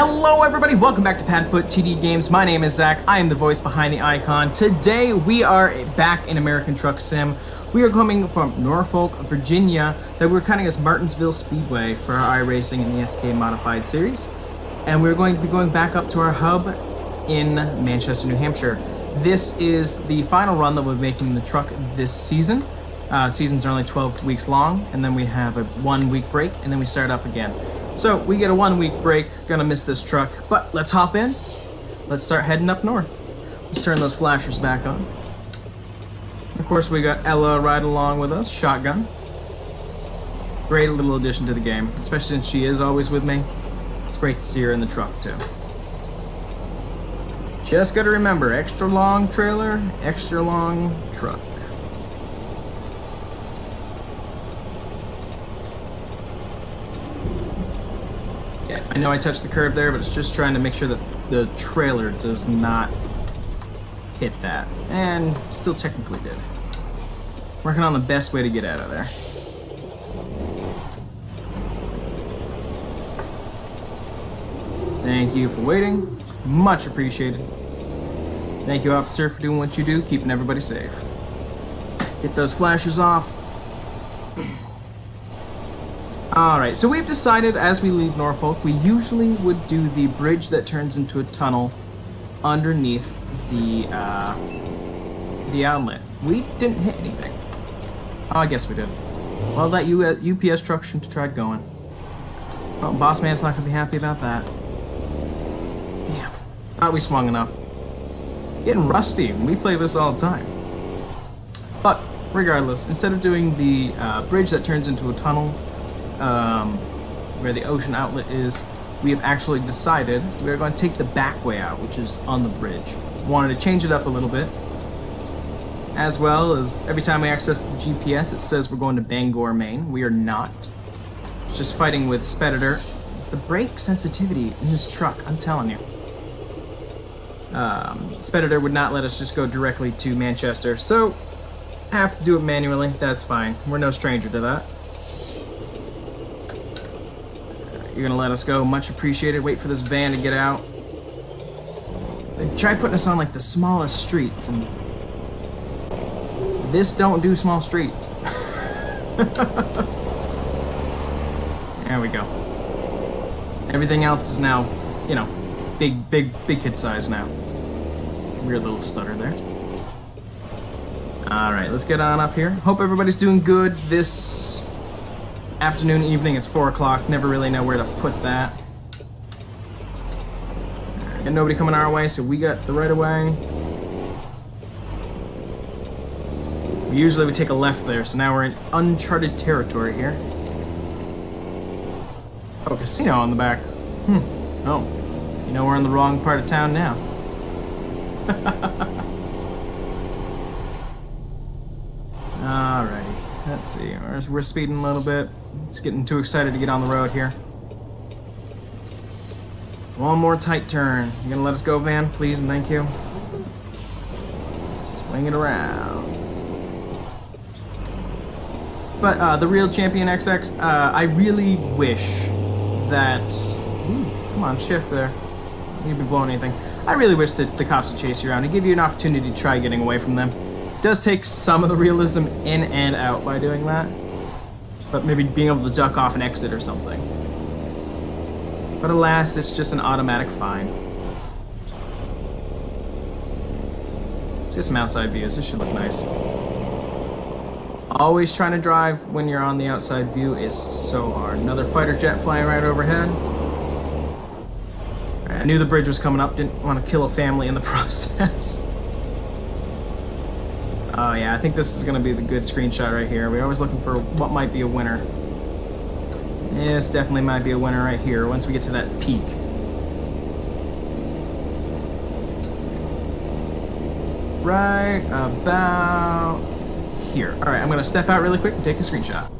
Hello everybody, welcome back to PadfootTD Games. My name is Zach, I am the voice behind the icon. Today we are back in American Truck Sim. We are coming from Norfolk, Virginia, that we're counting as Martinsville Speedway for our iRacing and the SK Modified series. And we're going to be going back up to our hub in Manchester, New Hampshire. This is the final run that we're making the truck this season. Seasons are only 12 weeks long, and then we have a 1 week break, and then we start up again. So we get a 1 week break, gonna miss this truck, but let's hop in. Let's start heading up north. Let's turn those flashers back on. Of course, we got Ella riding along with us, shotgun. Great little addition to the game, especially since she is always with me. It's great to see her in the truck too. Just gotta remember, extra long trailer, extra long truck. Yeah, I know I touched the curb there, but it's just trying to make sure that the trailer does not hit that. And still technically did. Working on the best way to get out of there. Thank you for waiting. Much appreciated. Thank you, officer, for doing what you do, keeping everybody safe. Get those flashers off. Alright, so we've decided as we leave Norfolk, we usually would do the bridge that turns into a tunnel underneath the outlet. We didn't hit anything. Oh, I guess we did. Well, that UPS truck shouldn't have tried going. Well, boss man's not going to be happy about that. Damn. Thought we swung enough. Getting rusty. We play this all the time. But, regardless, instead of doing the bridge that turns into a tunnel, where the ocean outlet is, we have actually decided we are going to take the back way out, which is on the bridge. Wanted to change it up a little bit, as well as every time we access the GPS it says we're going to Bangor, Maine. We are not. It's just fighting with Speditor. The brake sensitivity in this truck, I'm telling you. Speditor would not let us just go directly to Manchester, so have to do it manually. That's fine. We're no stranger to that. You're gonna let us go, much appreciated. Wait for this van to get out. They tried putting us on like the smallest streets, and this don't do small streets. There we go. Everything else is now, you know, big kid size now. Weird little stutter there. Alright, let's get on up here. Hope everybody's doing good this afternoon, evening. It's 4 o'clock. Never really know where to put that. Got nobody coming our way, so we got the right of way. Usually we take a left there, so now we're in uncharted territory here. Oh, casino on the back. Oh, you know we're in the wrong part of town now. Alrighty, let's see. We're speeding a little bit. It's getting too excited to get on the road here. One more tight turn. You gonna let us go, van, please, and thank you. Swing it around. But the real Champion XX, I really wish that... Ooh, come on, shift there. You'd be blowing anything. I really wish that the cops would chase you around and give you an opportunity to try getting away from them. It does take some of the realism in and out by doing that. But maybe being able to duck off and exit or something. But alas, it's just an automatic fine. Let's get some outside views. This should look nice. Always trying to drive when you're on the outside view is so hard. Another fighter jet flying right overhead. I knew the bridge was coming up. Didn't want to kill a family in the process. Oh yeah, I think this is going to be the good screenshot right here. We're always looking for what might be a winner. This definitely might be a winner right here once we get to that peak. Right about here. Alright, I'm going to step out really quick and take a screenshot.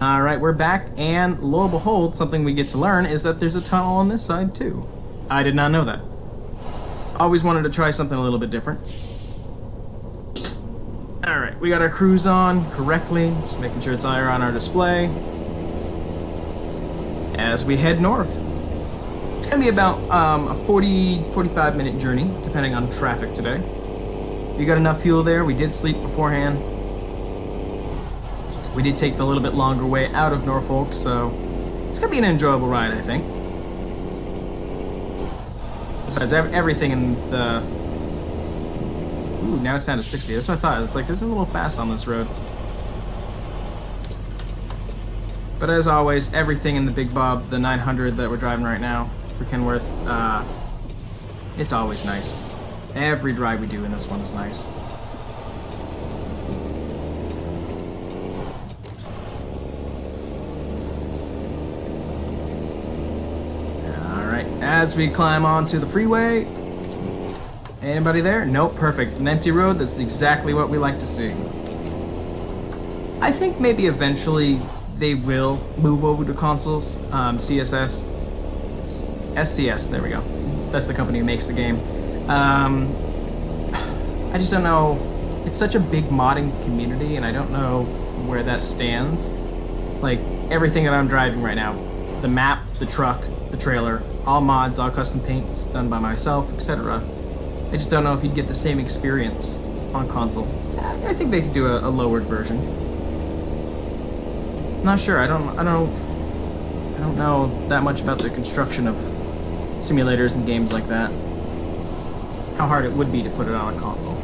Alright, we're back, and lo and behold, something we get to learn is that there's a tunnel on this side too. I did not know that. Always wanted to try something a little bit different. Alright, we got our cruise on correctly, just making sure it's higher on our display as we head north. gonna be about a 45 minute journey, depending on traffic today. We got enough fuel there. We did sleep beforehand. We did take the little bit longer way out of Norfolk, so it's gonna be an enjoyable ride, I think. Besides, everything in the... Ooh, now it's down to 60. That's what I thought. It's like, this is a little fast on this road. But as always, everything in the Big Bob, the 900 that we're driving right now for Kenworth, it's always nice. Every drive we do in this one is nice. Alright, as we climb onto the freeway, anybody there? Nope, perfect. An empty road, that's exactly what we like to see. I think maybe eventually they will move over to consoles. SCS, there we go. That's the company who makes the game. I just don't know. It's such a big modding community, and I don't know where that stands. Like, everything that I'm driving right now, the map, the truck, the trailer, all mods, all custom paints done by myself, etc. I just don't know if you'd get the same experience on console. I think they could do a lowered version. Not sure. I don't know that much about the construction of simulators and games like that. How hard it would be to put it on a console.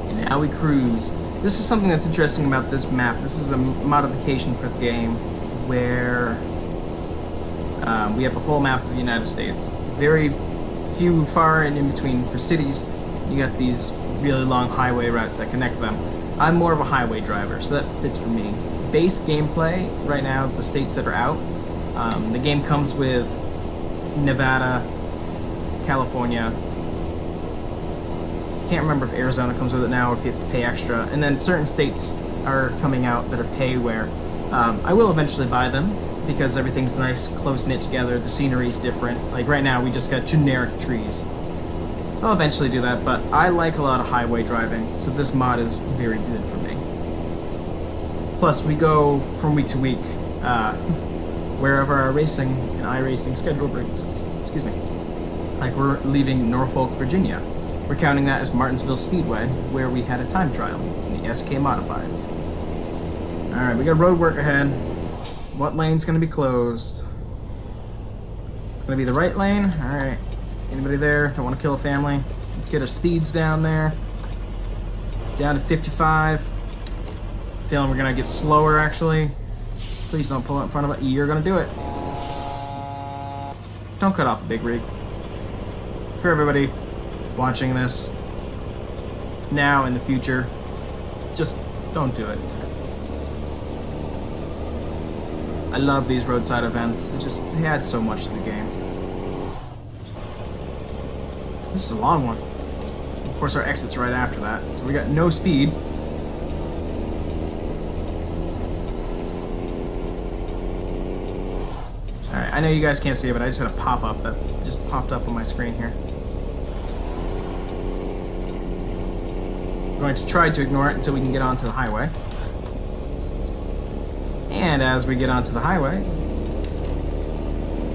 And now we cruise. This is something that's interesting about this map. This is a modification for the game where we have a whole map of the United States. Very few far and in between for cities. You got these really long highway routes that connect them. I'm more of a highway driver, so that fits for me. Base gameplay, right now, the states that are out, the game comes with Nevada, California. Can't remember if Arizona comes with it now or if you have to pay extra. And then certain states are coming out that are payware. I will eventually buy them because everything's nice, close-knit together, the scenery's different. Like right now, we just got generic trees. I'll eventually do that, but I like a lot of highway driving, so this mod is very good for me. Plus, we go from week to week, wherever our racing and iRacing schedule brings us. Excuse me. Like, we're leaving Norfolk, Virginia. We're counting that as Martinsville Speedway, where we had a time trial in the SK Modifieds. Alright, we got road work ahead. What lane's gonna be closed? It's gonna be the right lane? Alright. Anybody there? Don't want to kill a family? Let's get our speeds down there. Down to 55. Feeling we're gonna get slower, actually. Please don't pull out in front of it. You're gonna do it. Don't cut off the big rig. For everybody watching this, now in the future, just don't do it. I love these roadside events. They add so much to the game. This is a long one. Of course, our exit's right after that, so we got no speed. Alright, I know you guys can't see it, but I just had a pop-up that just popped up on my screen here. I'm going to try to ignore it until we can get onto the highway. And as we get onto the highway,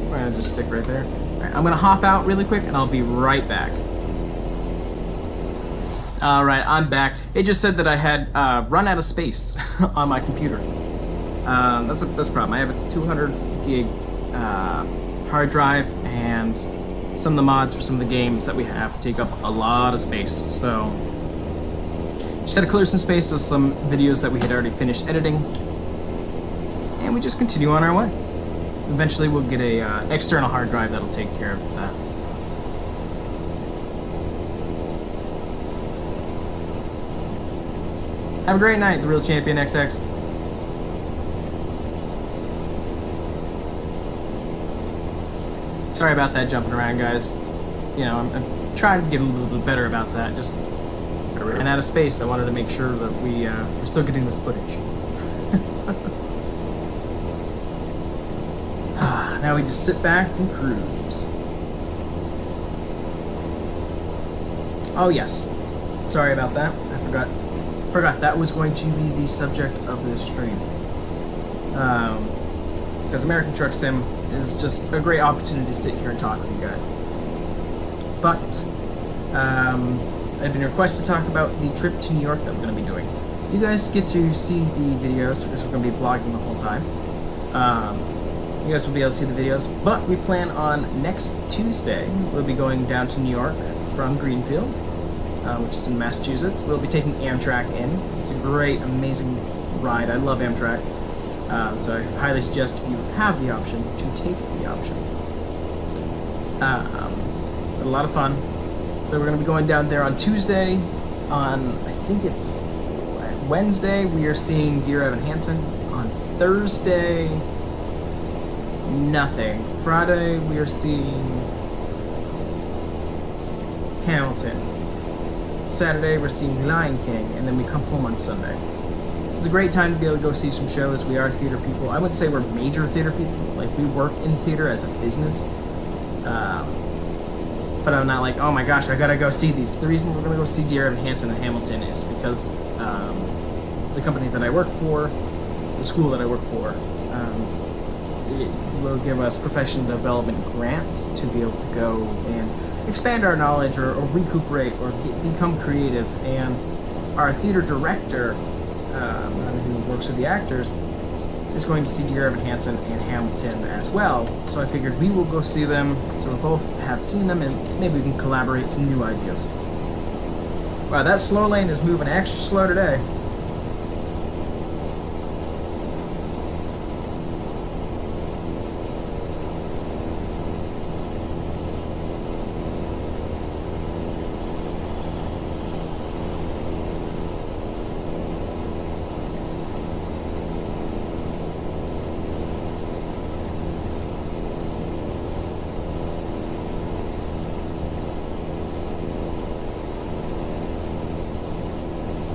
we're gonna just stick right there. Alright, I'm gonna hop out really quick and I'll be right back. Alright, I'm back. It just said that I had run out of space on my computer. That's a problem. I have a 200 gig hard drive, and some of the mods for some of the games that we have take up a lot of space. So just had to clear some space of some videos that we had already finished editing, and we just continue on our way. Eventually we'll get a external hard drive that'll take care of that. Have a great night, The Real Champion XX. Sorry about that jumping around, guys. You know, I'm trying to get a little bit better about that. Just ran out of space. I wanted to make sure that we're still getting this footage. Now we just sit back and cruise. Oh yes, Sorry about that. I forgot that was going to be the subject of this stream. Because American Truck Sim is just a great opportunity to sit here and talk with you guys. But I've been requested to talk about the trip to New York that we're going to be doing. You guys get to see the videos because we're going to be vlogging the whole time. You guys will be able to see the videos. But we plan on next Tuesday, we'll be going down to New York from Greenfield, which is in Massachusetts. We'll be taking Amtrak in. It's a great, amazing ride. I love Amtrak. So I highly suggest if you have the option to take the option. But a lot of fun. So we're going to be going down there on Tuesday. On, I think it's Wednesday, we are seeing Dear Evan Hansen. On Thursday, nothing. Friday, we are seeing Hamilton. Saturday, we're seeing Lion King, and then we come home on Sunday. So it's a great time to be able to go see some shows. We are theater people. I wouldn't say we're major theater people. Like, we work in theater as a business. But I'm not like, oh my gosh, I gotta go see these. The reason we're gonna go see Dear Evan Hansen and Hamilton is because the company that I work for, the school that I work for, it will give us professional development grants to be able to go and expand our knowledge or recuperate or become creative. And our theater director, who works with the actors, is going to see Dear Evan Hansen and Hamilton as well. So I figured we will go see them, so we both have seen them, and maybe we can collaborate some new ideas. Wow, that slow lane is moving extra slow today.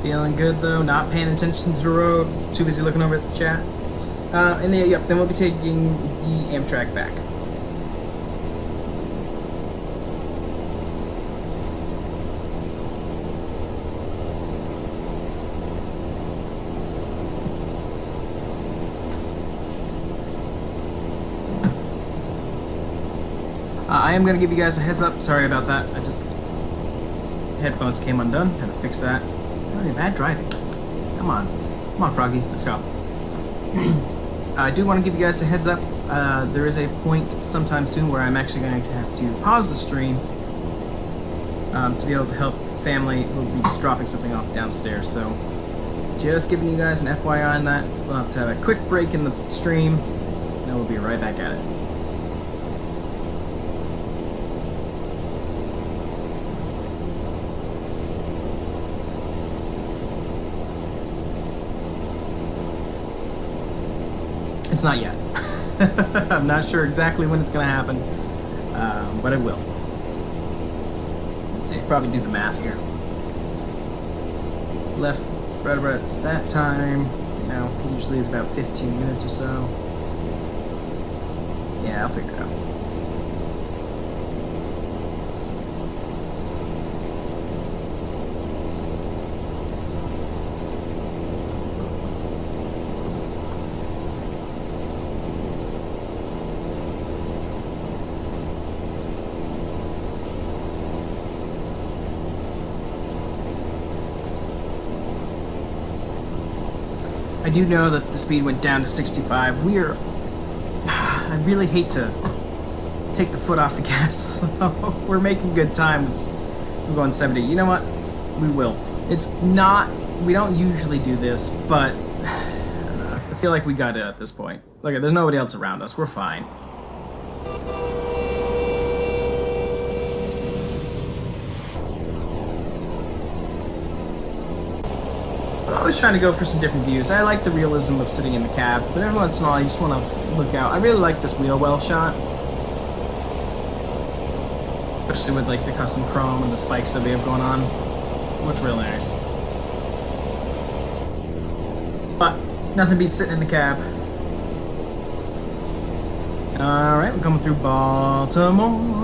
Feeling good though, not paying attention to the road, too busy looking over at the chat. And then, yep, then we'll be taking the Amtrak back. I am going to give you guys a heads up. Sorry about that. Headphones came undone. Had to fix that. Bad driving. Come on, Froggy, let's go. I do want to give you guys a heads up. There is a point sometime soon where I'm actually going to have to pause the stream to be able to help family who will be just dropping something off downstairs. So, just giving you guys an FYI on that. We'll have to have a quick break in the stream, and then we'll be right back at it. It's not yet. I'm not sure exactly when it's going to happen, but it will. Let's see, probably do the math here. Left right about that time, usually is about 15 minutes or so. Yeah, I'll figure it out. I do know that the speed went down to 65. I really hate to take the foot off the gas. We're making good time. We're going 70. You know what? We will. We don't usually do this, but I feel like we got it at this point. Look, there's nobody else around us. We're fine. I was trying to go for some different views. I like the realism of sitting in the cab, but every once in a while you just want to look out. I really like this wheel well shot, especially with like the custom chrome and the spikes that they have going on. Looks really nice. But nothing beats sitting in the cab. All right, we're coming through Baltimore.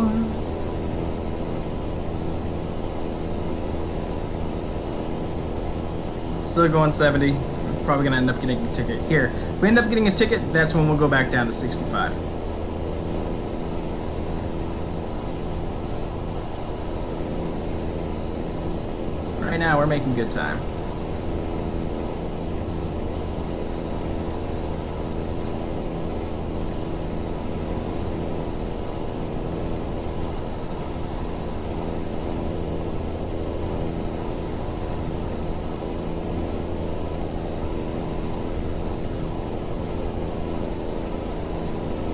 Still going 70. I'm probably gonna end up getting a ticket here. If we end up getting a ticket, that's when we'll go back down to 65. Right now, we're making good time.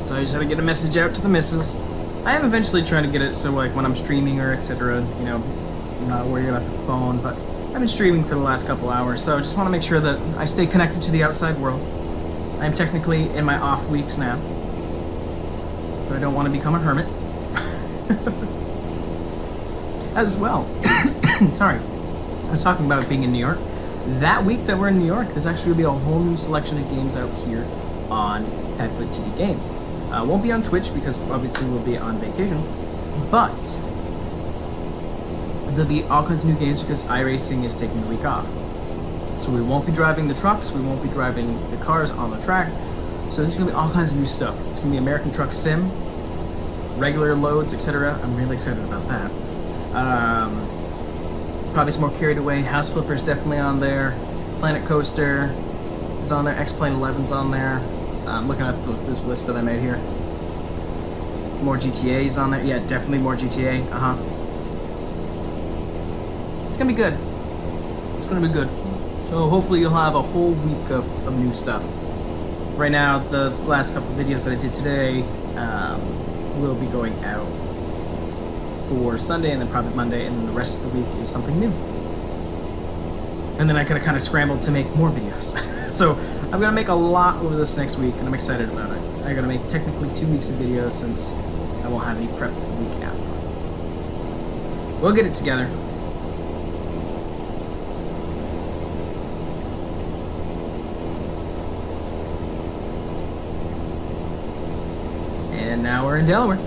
So I just had to get a message out to the missus. I am eventually trying to get it so like when I'm streaming or etc., you know, I'm not worried about the phone, but I've been streaming for the last couple hours, so I just want to make sure that I stay connected to the outside world. I am technically in my off weeks now, but I don't want to become a hermit. As well. Sorry. I was talking about being in New York. That week that we're in New York, there's actually going to be a whole new selection of games out here on PadfootTD Games. Won't be on Twitch because obviously we'll be on vacation, but there'll be all kinds of new games because iRacing is taking the week off. So we won't be driving the trucks, we won't be driving the cars on the track, so there's going to be all kinds of new stuff. It's going to be American Truck Sim, regular loads, etc. I'm really excited about that. Probably some more Carried Away. House Flipper's definitely on there. Planet Coaster is on there. X-Plane 11's on there. I'm looking at this list that I made here. More GTA's on there. Yeah, definitely more GTA. It's gonna be good. It's gonna be good. So hopefully you'll have a whole week of new stuff. Right now, the last couple of videos that I did today will be going out for Sunday and then probably Monday, and then the rest of the week is something new. And then I could have kind of scrambled to make more videos. So I'm gonna make a lot over this next week, and I'm excited about it. I gotta make technically 2 weeks of videos since I won't have any prep for the week after. We'll get it together. And now we're in Delaware.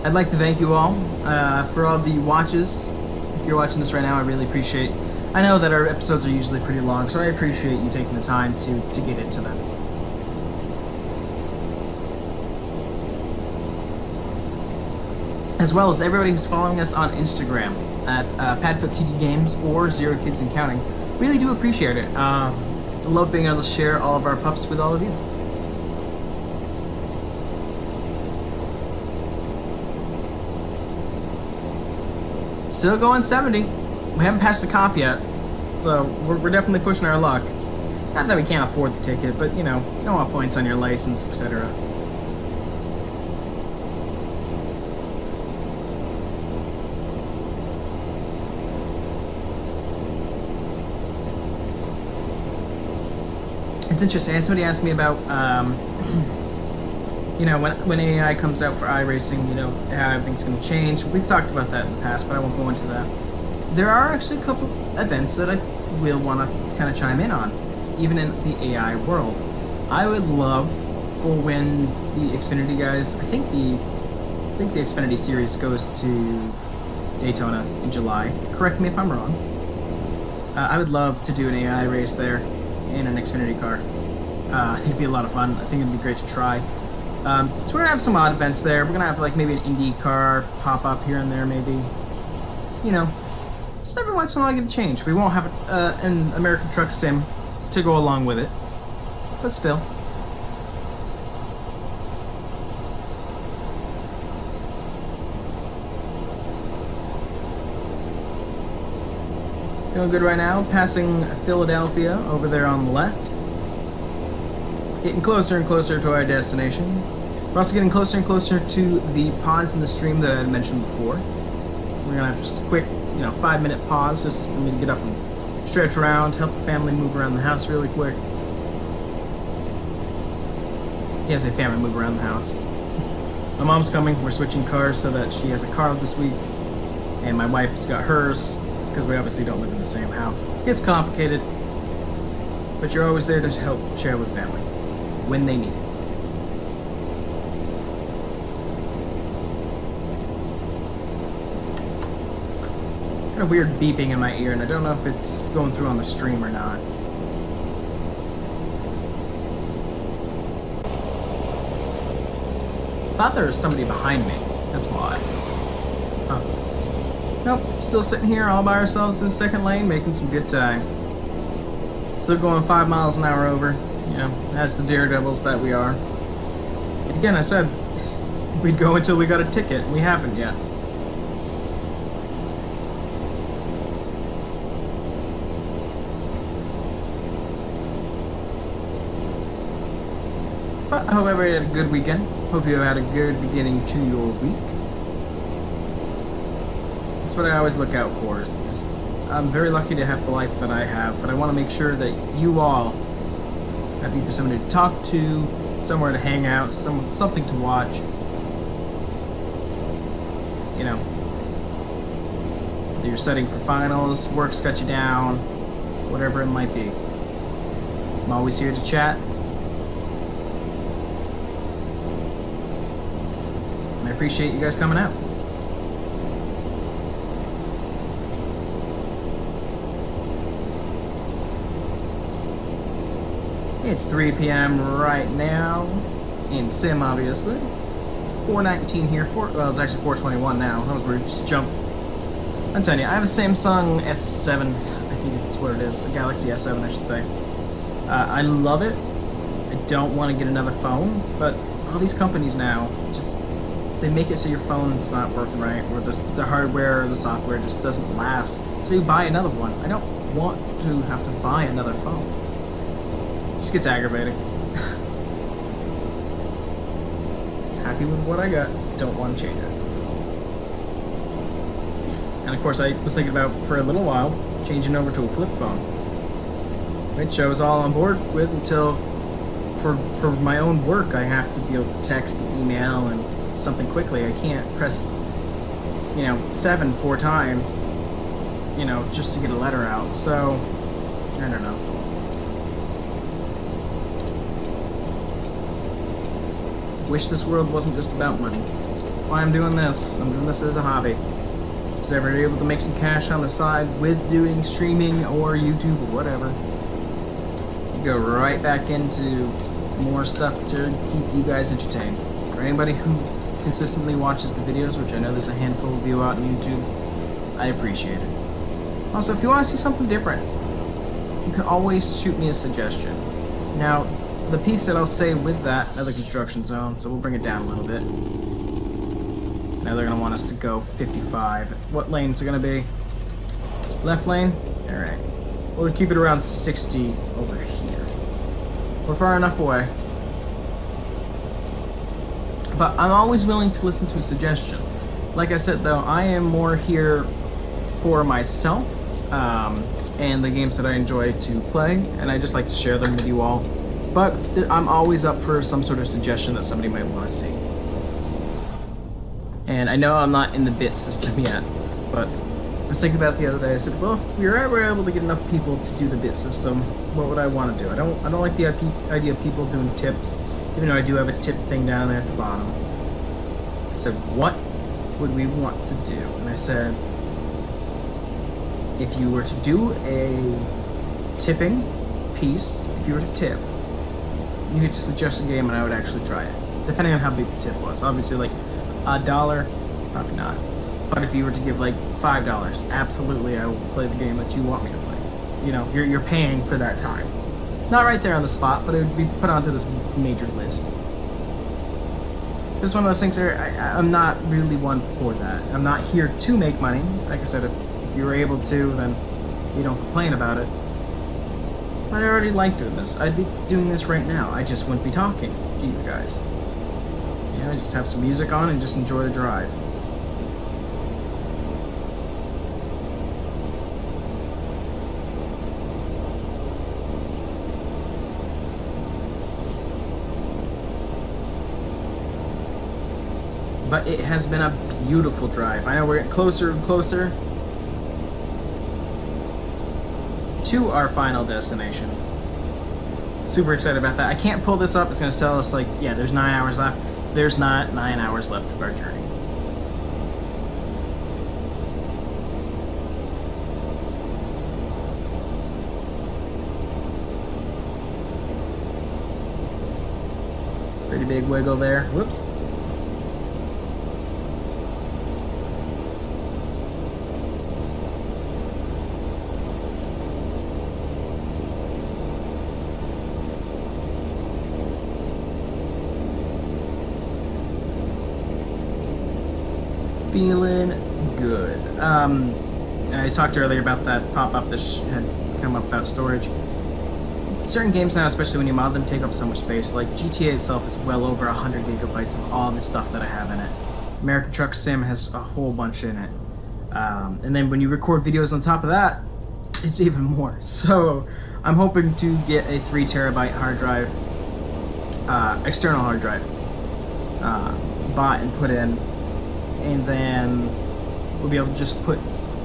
I'd like to thank you all for all the watches. If you're watching this right now, I really appreciate. I know that our episodes are usually pretty long, so I appreciate you taking the time to get into them. As well as everybody who's following us on Instagram at PadfootTD Games or Zero Kids and Counting. Really do appreciate it. I love being able to share all of our pups with all of you. Still going 70. We haven't passed the cop yet, so we're definitely pushing our luck. Not that we can't afford the ticket, but you know, you don't want points on your license, etc. It's interesting. Somebody asked me about, you know, when AI comes out for iRacing, you know, how everything's going to change. We've talked about that in the past, but I won't go into that. There are actually a couple events that I will want to kind of chime in on, even in the AI world. I would love for when the Xfinity guys, I think the Xfinity series goes to Daytona in July. Correct me if I'm wrong. I would love to do an AI race there in an Xfinity car. I think it'd be a lot of fun. I think it'd be great to try. So we're gonna have some odd events there. We're gonna have like maybe an Indy car pop up here and there, maybe. You know, just every once in a while get a change. We won't have an American Truck Sim to go along with it, but still. Doing good right now, passing Philadelphia over there on the left. Getting closer and closer to our destination. We're also getting closer and closer to the pause in the stream that I had mentioned before. We're gonna have just a quick, 5-minute pause just for me to get up and stretch around, help the family move around the house really quick. Can't say family move around the house. My mom's coming, we're switching cars so that she has a car this week, and my wife's got hers, because we obviously don't live in the same house. It gets complicated, but you're always there to help share with family when they need it. Got a weird beeping in my ear, and I don't know if it's going through on the stream or not. I thought there was somebody behind me. That's why. Huh. Nope, still sitting here all by ourselves in the second lane, making some good time. Still going 5 miles an hour over. You know, as the daredevils that we are. And again, I said we'd go until we got a ticket. We haven't yet. But I hope everybody had a good weekend. Hope you had a good beginning to your week. That's what I always look out for. I'm very lucky to have the life that I have, but I want to make sure that you all have either somebody to talk to, somewhere to hang out, something to watch. You know, you're studying for finals, work's got you down, whatever it might be. I'm always here to chat. And I appreciate you guys coming out. It's 3 p.m. right now, in Sim, obviously. 4:19 here. Well, it's actually 4:21 now. We're just jump. I'm telling you, I have a Samsung S7. I think that's what it is. A Galaxy S7, I should say. I love it. I don't want to get another phone, but all these companies now they make it so your phone's not working right, or the hardware or the software just doesn't last. So you buy another one. I don't want to have to buy another phone. Just gets aggravating. Happy with what I got, don't want to change it. And of course I was thinking about, for a little while, changing over to a flip phone, which I was all on board with until for my own work I have to be able to text and email and something quickly. I can't press 7 4 times just to get a letter out. So I don't know. Wish this world wasn't just about money. That's why I'm doing this. I'm doing this as a hobby. So if you're able to make some cash on the side with doing streaming or YouTube or whatever, you go right back into more stuff to keep you guys entertained. For anybody who consistently watches the videos, which I know there's a handful of you out on YouTube, I appreciate it. Also, if you want to see something different, you can always shoot me a suggestion. Now, the piece that I'll say with that, another construction zone, so we'll bring it down a little bit. Now they're going to want us to go 55. What lane is it going to be? Left lane? Alright. We'll keep it around 60 over here. We're far enough away. But I'm always willing to listen to a suggestion. Like I said though, I am more here for myself and the games that I enjoy to play, and I just like to share them with you all. But I'm always up for some sort of suggestion that somebody might want to see. And I know I'm not in the bit system yet, but I was thinking about it the other day. I said, well, if we were ever able to get enough people to do the bit system, what would I want to do? I don't like the idea of people doing tips, even though I do have a tip thing down there at the bottom. I said, what would we want to do? And I said, if you were to do a tipping piece, if you were to tip, you could just suggest a game and I would actually try it, depending on how big the tip was. Obviously, like $1, probably not. But if you were to give like $5, absolutely I will play the game that you want me to play. You know, you're paying for that time. Not right there on the spot, but it would be put onto this major list. It's one of those things where I'm not really one for that. I'm not here to make money. Like I said, if you were able to, then you don't complain about it. But I already like doing this. I'd be doing this right now. I just wouldn't be talking to you guys. You know, just have some music on and just enjoy the drive. But it has been a beautiful drive. I know we're getting closer and closer to our final destination. Super excited about that. I can't pull this up. It's going to tell us, like, yeah, there's 9 hours left. There's not 9 hours left of our journey. big wiggle there. Whoops. Feeling good. I talked earlier about that pop-up that had come up about storage. Certain games now, especially when you mod them, take up so much space. Like GTA itself is well over 100 gigabytes of all the stuff that I have in it. American Truck Sim has a whole bunch in it. And then when you record videos on top of that, it's even more. So I'm hoping to get a 3 terabyte hard drive, external hard drive, bought and put in, and then we'll be able to just put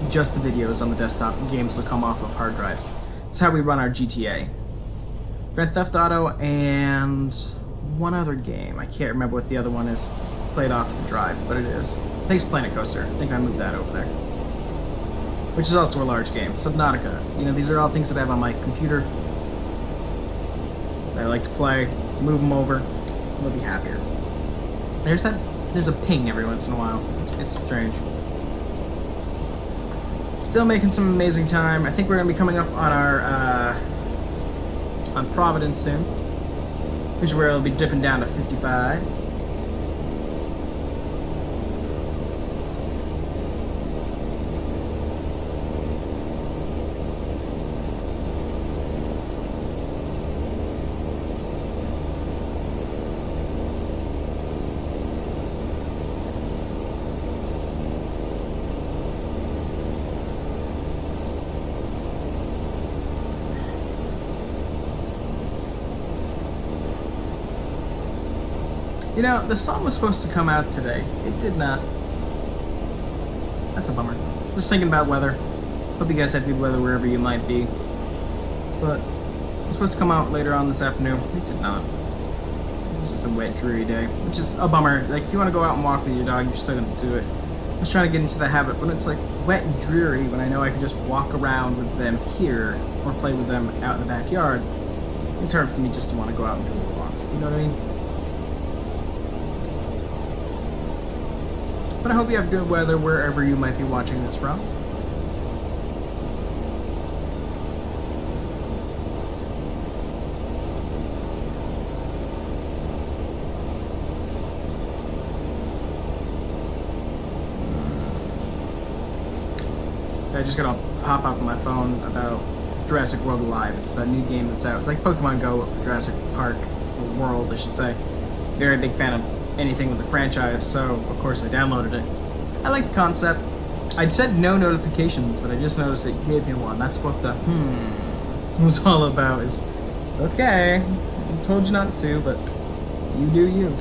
just the videos on the desktop. Games will come off of hard drives. That's how we run our GTA. Grand Theft Auto and one other game. I can't remember what the other one is. Played off the drive, but it is. I think it's Planet Coaster. I think I moved that over there. Which is also a large game. Subnautica. You know, these are all things that I have on my computer that I like to play. Move them over. We'll be happier. There's a ping every once in a while. It's strange. Still making some amazing time. I think we're going to be coming up on our on Providence soon, which is where it'll be dipping down to 55. You know, the song was supposed to come out today. It did not. That's a bummer. Just thinking about weather. Hope you guys have good weather wherever you might be. But it was supposed to come out later on this afternoon. It did not. It was just a wet, dreary day, which is a bummer. Like, if you want to go out and walk with your dog, you're still going to do it. I was trying to get into the habit, but it's like wet and dreary when I know I can just walk around with them here or play with them out in the backyard. It's hard for me just to want to go out and do a walk. You know what I mean? But I hope you have good weather wherever you might be watching this from. I just got a pop-up on my phone about Jurassic World Alive. It's that new game that's out. It's like Pokemon Go but for Jurassic Park, or World, I should say. Very big fan of anything with the franchise, so of course I downloaded it. I like the concept. I'd said no notifications, but I just noticed it gave me one. That's what the was all about. Is okay, I told you not to, but you do you.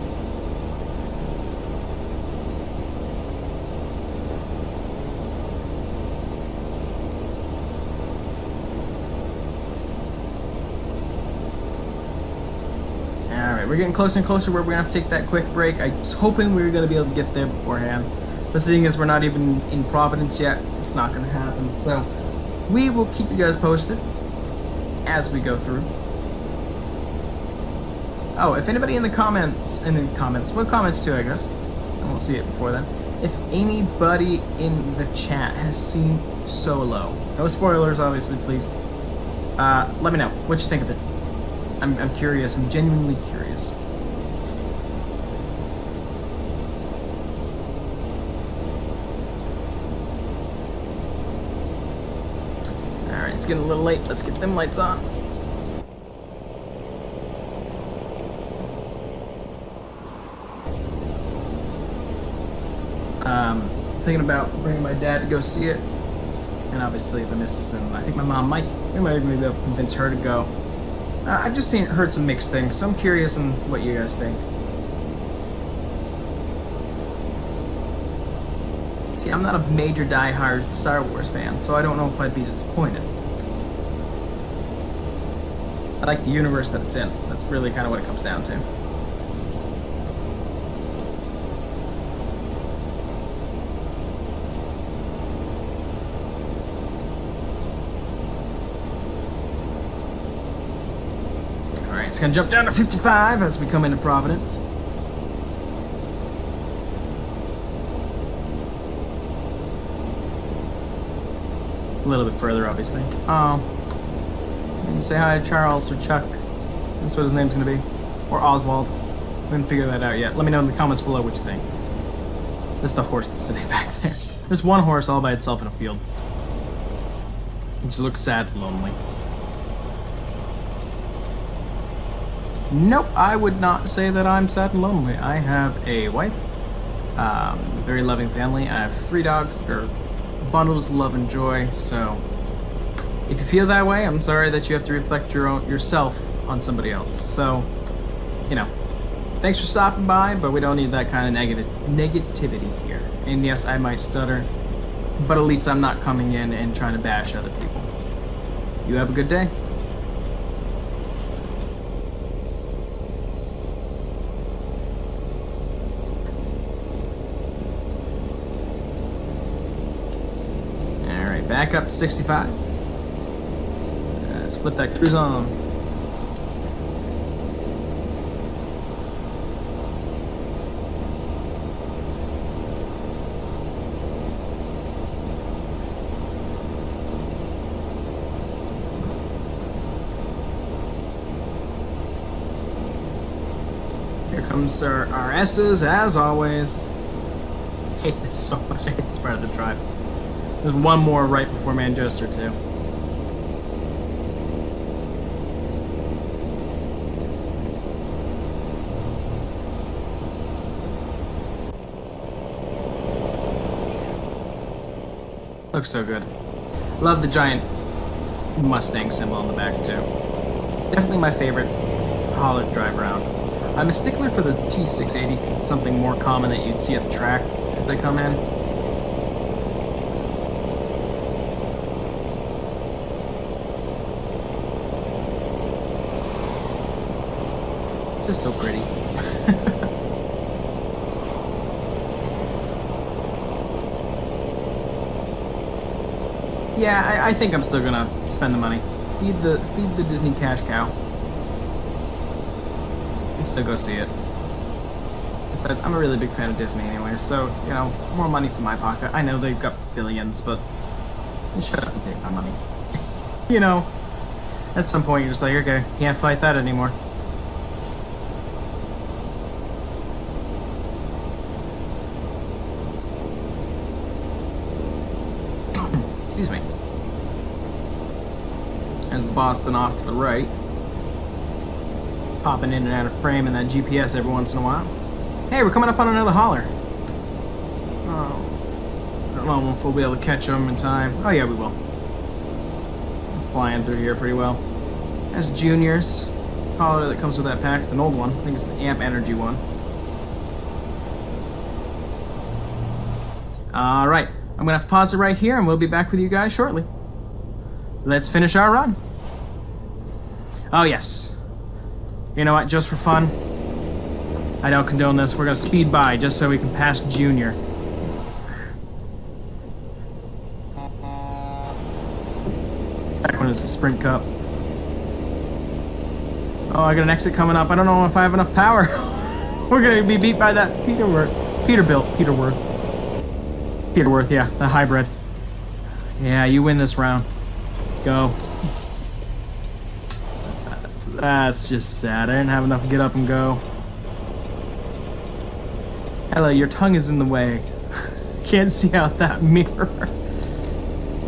We're getting closer and closer where we're going to have to take that quick break. I was hoping we were going to be able to get there beforehand. But seeing as we're not even in Providence yet, it's not going to happen. So we will keep you guys posted as we go through. Oh, if anybody in the comments, well, comments too, I guess. I won't see it before then. If anybody in the chat has seen Solo, no spoilers, obviously, please. Let me know what you think of it. I'm curious. I'm genuinely curious. Alright, it's getting a little late. Let's get them lights on. Thinking about bringing my dad to go see it. And obviously the missus and I think my mom might maybe be able to convince her to go. I've just heard some mixed things, so I'm curious on what you guys think. See, I'm not a major die-hard Star Wars fan, so I don't know if I'd be disappointed. I like the universe that it's in. That's really kind of what it comes down to. It's gonna jump down to 55 as we come into Providence. A little bit further, obviously. Oh. Maybe say hi to Charles or Chuck. That's what his name's gonna be. Or Oswald. We haven't figured that out yet. Let me know in the comments below what you think. This is the horse that's sitting back there. There's one horse all by itself in a field. It just looks sad and lonely. Nope, I would not say that I'm sad and lonely. I have a wife, a very loving family. I have 3 dogs that are bundles of love and joy. So if you feel that way, I'm sorry that you have to reflect yourself on somebody else. So, you know, thanks for stopping by, but we don't need that kind of negativity here. And yes, I might stutter, but at least I'm not coming in and trying to bash other people. You have a good day. Alright, back up to 65. Let's flip that cruise on. Here comes our S's, as always. I hate this so much. I hate this part of the drive. There's one more right before Manchester, too. Looks so good. Love the giant Mustang symbol on the back, too. Definitely my favorite hauler to drive around. I'm a stickler for the T680 because it's something more common that you'd see at the track as they come in. Just so pretty. Yeah, I think I'm still gonna spend the money. Feed the Disney cash cow. And still go see it. Besides, I'm a really big fan of Disney anyway, so, you know, more money from my pocket. I know they've got billions, but just shut up and take my money. You know, at some point you're just like, okay, can't fight that anymore. Excuse me. There's Boston off to the right. Popping in and out of frame in that GPS every once in a while. Hey, we're coming up on another hauler. Oh. I don't know if we'll be able to catch them in time. Oh yeah, we will. We're flying through here pretty well. That's Junior's hauler that comes with that pack. It's an old one. I think it's the Amp Energy one. Alright. I'm gonna have to pause it right here and we'll be back with you guys shortly. Let's finish our run. Oh yes. You know what, just for fun, I don't condone this. We're gonna speed by just so we can pass Junior. Back when it was the Sprint Cup. Oh, I got an exit coming up. I don't know if I have enough power. We're gonna be beat by that Peterworth, yeah, the hybrid. Yeah, you win this round. Go. That's just sad. I didn't have enough to get up and go. Hello, your tongue is in the way. Can't see out that mirror.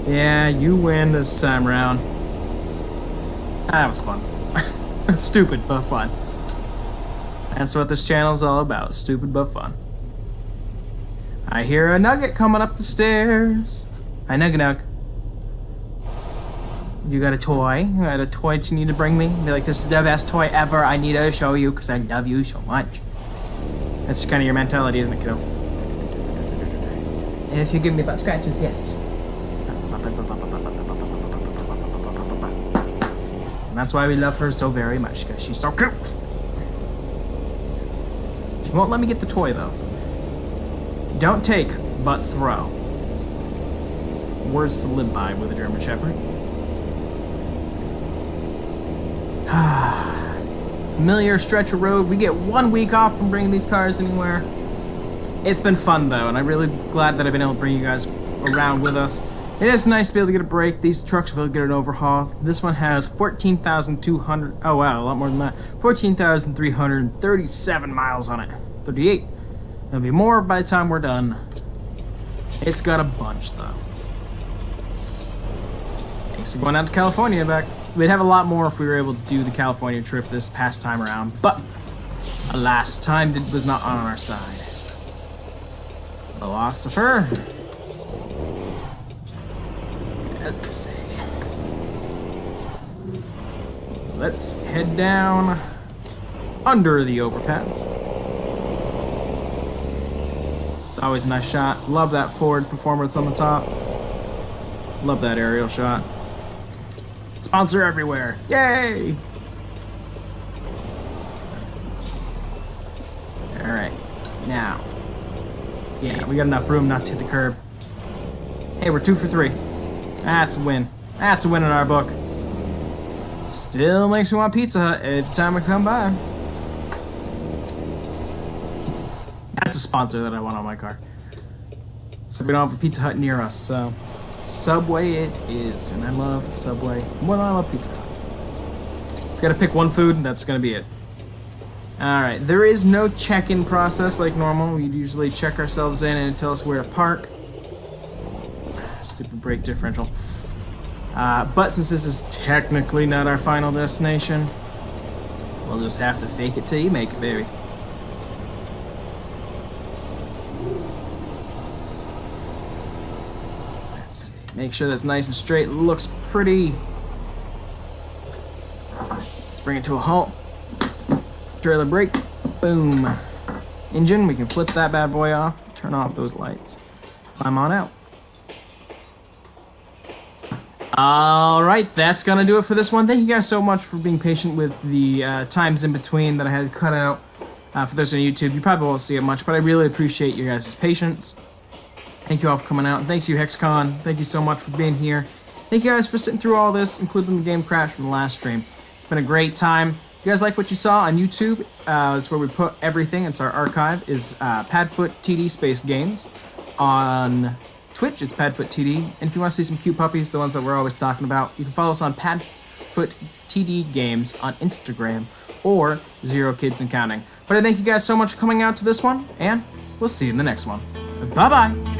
Yeah, you win this time round. That was fun. Stupid, but fun. That's what this channel is all about. Stupid, but fun. I hear a nugget coming up the stairs. Hi, Nugget. You got a toy? You got a toy that you need to bring me? Be like, this is the best toy ever. I need to show you because I love you so much. That's kind of your mentality, isn't it, kiddo? If you give me butt scratches, yes. And that's why we love her so very much, because she's so cute. She won't let me get the toy, though. Don't take, but throw. Words to live by with a German Shepherd. Familiar stretch of road. We get 1 week off from bringing these cars anywhere. It's been fun though, and I'm really glad that I've been able to bring you guys around with us. It is nice to be able to get a break. These trucks will get an overhaul. This one has 14,200, oh wow, a lot more than that. 14,337 miles on it. 38. There'll be more by the time we're done. It's got a bunch though. Thanks for going out to California back. We'd have a lot more if we were able to do the California trip this past time around, but alas, time was not on our side. Philosopher. Let's see. Let's head down under the overpass. It's always a nice shot. Love that forward performance on the top. Love that aerial shot. Sponsor everywhere. Yay! Alright. Now. Yeah, we got enough room not to hit the curb. Hey, we're 2 for 3. That's a win. That's a win in our book. Still makes me want Pizza Hut every time I come by. That's a sponsor that I want on my car. So we don't have a Pizza Hut near us, so Subway it is. And I love Subway more than I love Pizza Hut. Gotta pick one food, and that's gonna be it. Alright, there is no check-in process like normal. We usually check ourselves in and tell us where to park. Stupid brake differential. But since this is technically not our final destination, we'll just have to fake it till you make it, baby. Let's see. Make sure that's nice and straight. Looks pretty. Let's bring it to a halt. Trailer brake. Boom. Engine, we can flip that bad boy off. Turn off those lights. Climb on out. Alright, that's gonna do it for this one. Thank you guys so much for being patient with the times in between that I had to cut out. For those on YouTube, you probably won't see it much, but I really appreciate your guys' patience. Thank you all for coming out, and thanks you, HexCon. Thank you so much for being here. Thank you guys for sitting through all this, including the game crash from the last stream. It's been a great time. If you guys like what you saw on YouTube, that's where we put everything. It's our archive, is PadfootTD Space Games. On Twitch, it's PadfootTD, and if you want to see some cute puppies, the ones that we're always talking about, you can follow us on PadfootTD Games on Instagram, or 0 Kids and Counting. But I thank you guys so much for coming out to this one, and we'll see you in the next one. Bye-bye!